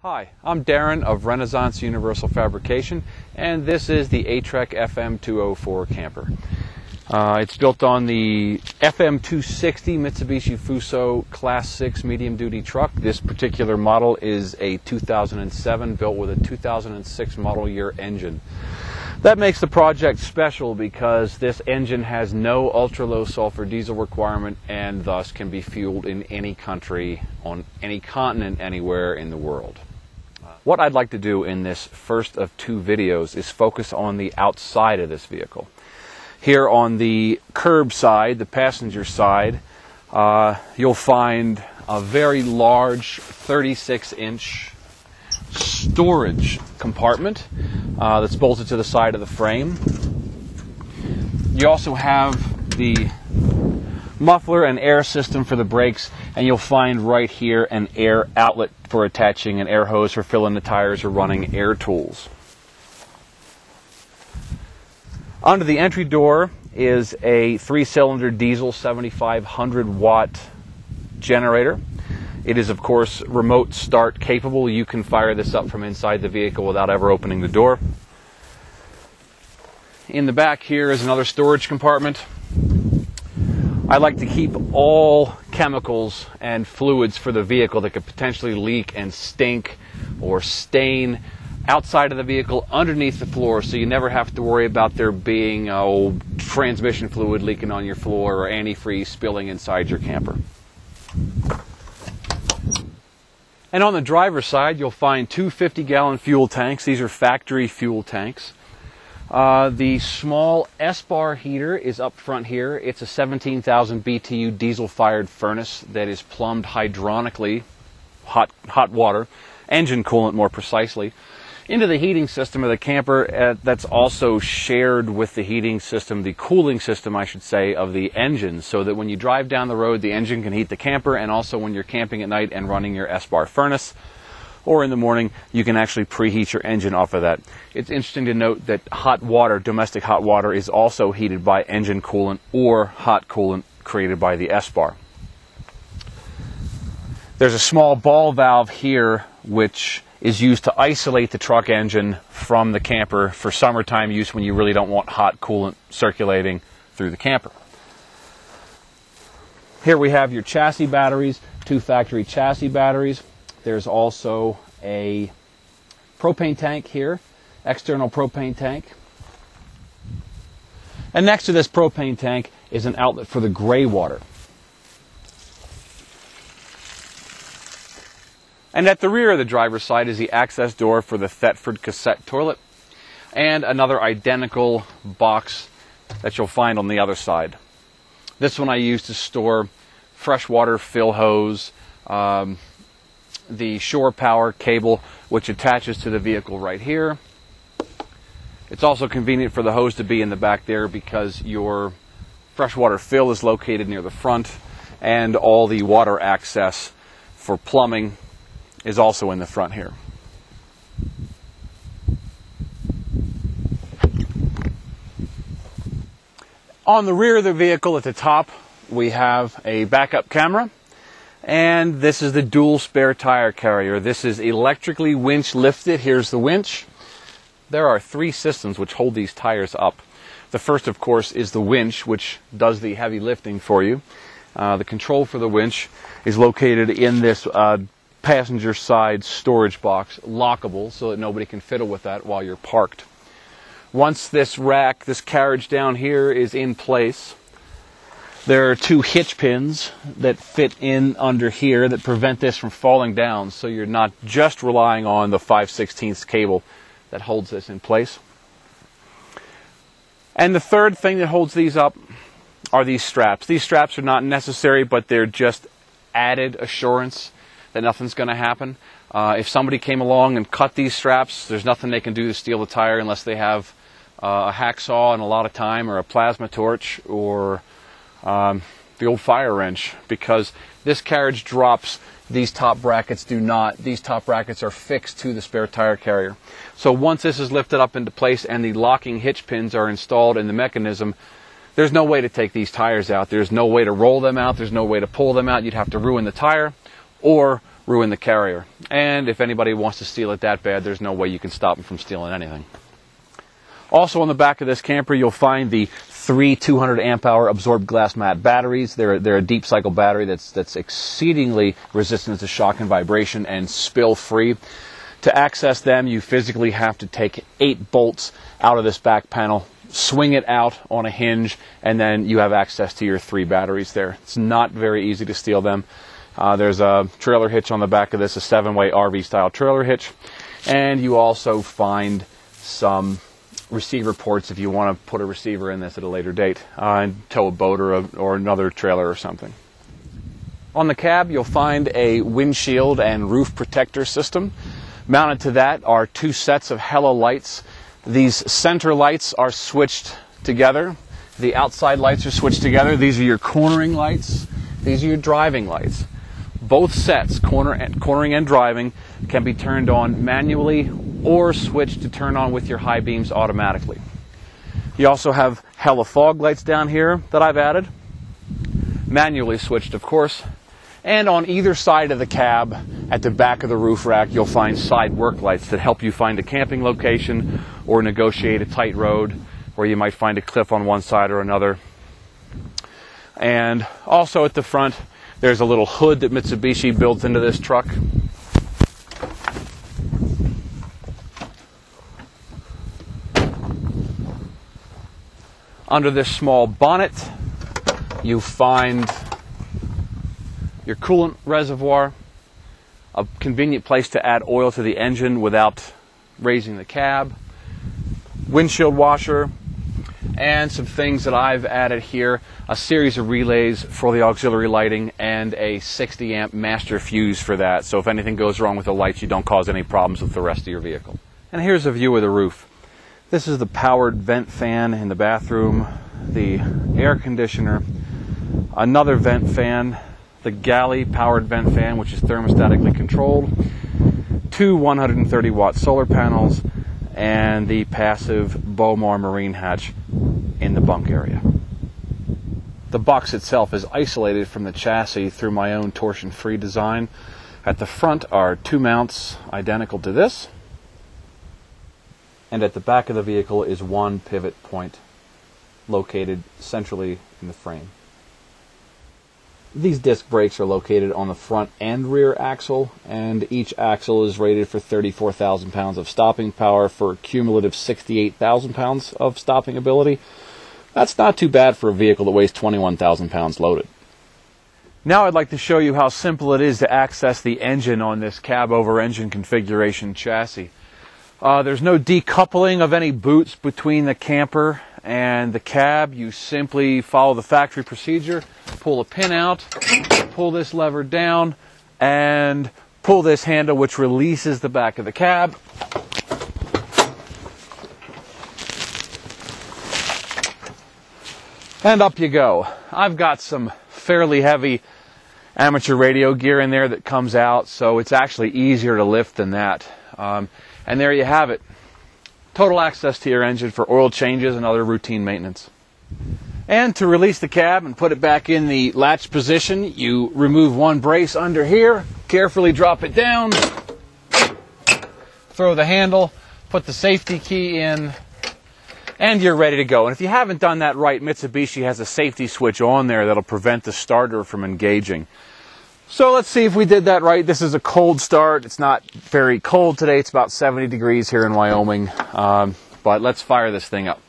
Hi, I'm Darren of Renaissance Universal Fabrication, and this is the AATREC FM204 camper. It's built on the FM260 Mitsubishi Fuso Class 6 medium-duty truck. This particular model is a 2007, built with a 2006 model year engine. That makes the project special because this engine has no ultra-low sulfur diesel requirement and thus can be fueled in any country, on any continent, anywhere in the world. What I'd like to do in this first of two videos is focus on the outside of this vehicle. Here on the curb side, the passenger side, you'll find a very large 36-inch storage compartment that's bolted to the side of the frame. You also have the muffler and air system for the brakes, and you'll find right here an air outlet for attaching an air hose for filling the tires or running air tools. Under the entry door is a 3-cylinder diesel 7,500 watt generator. It is, of course, remote start capable. You can fire this up from inside the vehicle without ever opening the door. In the back here is another storage compartment. I like to keep all chemicals and fluids for the vehicle that could potentially leak and stink or stain outside of the vehicle underneath the floor, so you never have to worry about there being transmission fluid leaking on your floor or antifreeze spilling inside your camper. And on the driver's side, you'll find two 50-gallon fuel tanks. These are factory fuel tanks. The small S-bar heater is up front here. It's a 17,000 BTU diesel-fired furnace that is plumbed hydronically, hot water, engine coolant more precisely, into the heating system of the camper that's also shared with the heating system, the cooling system, I should say, of the engine, so that when you drive down the road, the engine can heat the camper, and also when you're camping at night and running your S-bar furnace, or in the morning, you can actually preheat your engine off of that. It's interesting to note that hot water, domestic hot water, is also heated by engine coolant or hot coolant created by the S-bar. There's a small ball valve here which is used to isolate the truck engine from the camper for summertime use when you really don't want hot coolant circulating through the camper. Here we have your chassis batteries, two factory chassis batteries. There's also a propane tank here, external propane tank. And next to this propane tank is an outlet for the gray water. And at the rear of the driver's side is the access door for the Thetford cassette toilet, and another identical box that you'll find on the other side. This one I use to store freshwater fill hose, the shore power cable which attaches to the vehicle right here. It's also convenient for the hose to be in the back there because your freshwater fill is located near the front, and all the water access for plumbing is also in the front here. On the rear of the vehicle at the top, we have a backup camera. And this is the dual spare tire carrier. This is electrically winch lifted. Here's the winch. There are three systems which hold these tires up. The first, of course, is the winch, which does the heavy lifting for you. The control for the winch is located in this passenger side storage box, lockable, so that nobody can fiddle with that while you're parked. Once this rack, this carriage down here is in place, there are two hitch pins that fit in under here that prevent this from falling down, so you're not just relying on the 5/16 cable that holds this in place. And the third thing that holds these up are these straps. These straps are not necessary, but they're just added assurance that nothing's going to happen. If somebody came along and cut these straps, there's nothing they can do to steal the tire unless they have a hacksaw and a lot of time, or a plasma torch, or the old fire wrench, because this carriage drops. These top brackets do not. These top brackets are fixed to the spare tire carrier. So once this is lifted up into place and the locking hitch pins are installed in the mechanism, there's no way to take these tires out. There's no way to roll them out. There's no way to pull them out. You'd have to ruin the tire or ruin the carrier. And if anybody wants to steal it that bad, there's no way you can stop them from stealing anything. Also on the back of this camper, you'll find the 3 200 amp hour absorbed glass mat batteries. They're a deep cycle battery that's exceedingly resistant to shock and vibration and spill free. To access them, you physically have to take 8 bolts out of this back panel, swing it out on a hinge, and then you have access to your 3 batteries there. It's not very easy to steal them. There's a trailer hitch on the back of this, a 7-way RV style trailer hitch, and you also find some receiver ports if you want to put a receiver in this at a later date and tow a boat or another trailer or something. On the cab, you'll find a windshield and roof protector system. Mounted to that are 2 sets of halo lights. These center lights are switched together. The outside lights are switched together. These are your cornering lights. These are your driving lights. Both sets, cornering and driving, can be turned on manually or switched to turn on with your high beams automatically. You also have hella fog lights down here that I've added, manually switched of course. And on either side of the cab, at the back of the roof rack, you'll find side work lights that help you find a camping location or negotiate a tight road where you might find a cliff on one side or another. And also at the front, there's a little hood that Mitsubishi built into this truck. Under this small bonnet, you find your coolant reservoir, a convenient place to add oil to the engine without raising the cab, windshield washer, and some things that I've added here, a series of relays for the auxiliary lighting and a 60 amp master fuse for that, so if anything goes wrong with the lights, you don't cause any problems with the rest of your vehicle. And here's a view of the roof. This is the powered vent fan in the bathroom, the air conditioner, another vent fan, the galley powered vent fan, which is thermostatically controlled, 2 130 watt solar panels, and the passive Bowmar marine hatch in the bunk area. The box itself is isolated from the chassis through my own torsion-free design. At the front are 2 mounts identical to this, and at the back of the vehicle is 1 pivot point located centrally in the frame. These disc brakes are located on the front and rear axle, and each axle is rated for 34,000 pounds of stopping power for a cumulative 68,000 pounds of stopping ability. That's not too bad for a vehicle that weighs 21,000 pounds loaded. Now I'd like to show you how simple it is to access the engine on this cab-over-engine configuration chassis. There's no decoupling of any boots between the camper and the cab. You simply follow the factory procedure, pull a pin out, pull this lever down, and pull this handle which releases the back of the cab. And up you go. I've got some fairly heavy amateur radio gear in there that comes out, so it's actually easier to lift than that. And there you have it. Total access to your engine for oil changes and other routine maintenance. And to release the cab and put it back in the latch position, you remove 1 brace under here, carefully drop it down, throw the handle, put the safety key in, and you're ready to go. And if you haven't done that right, Mitsubishi has a safety switch on there that'll prevent the starter from engaging. So let's see if we did that right. This is a cold start. It's not very cold today. It's about 70 degrees here in Wyoming. But let's fire this thing up.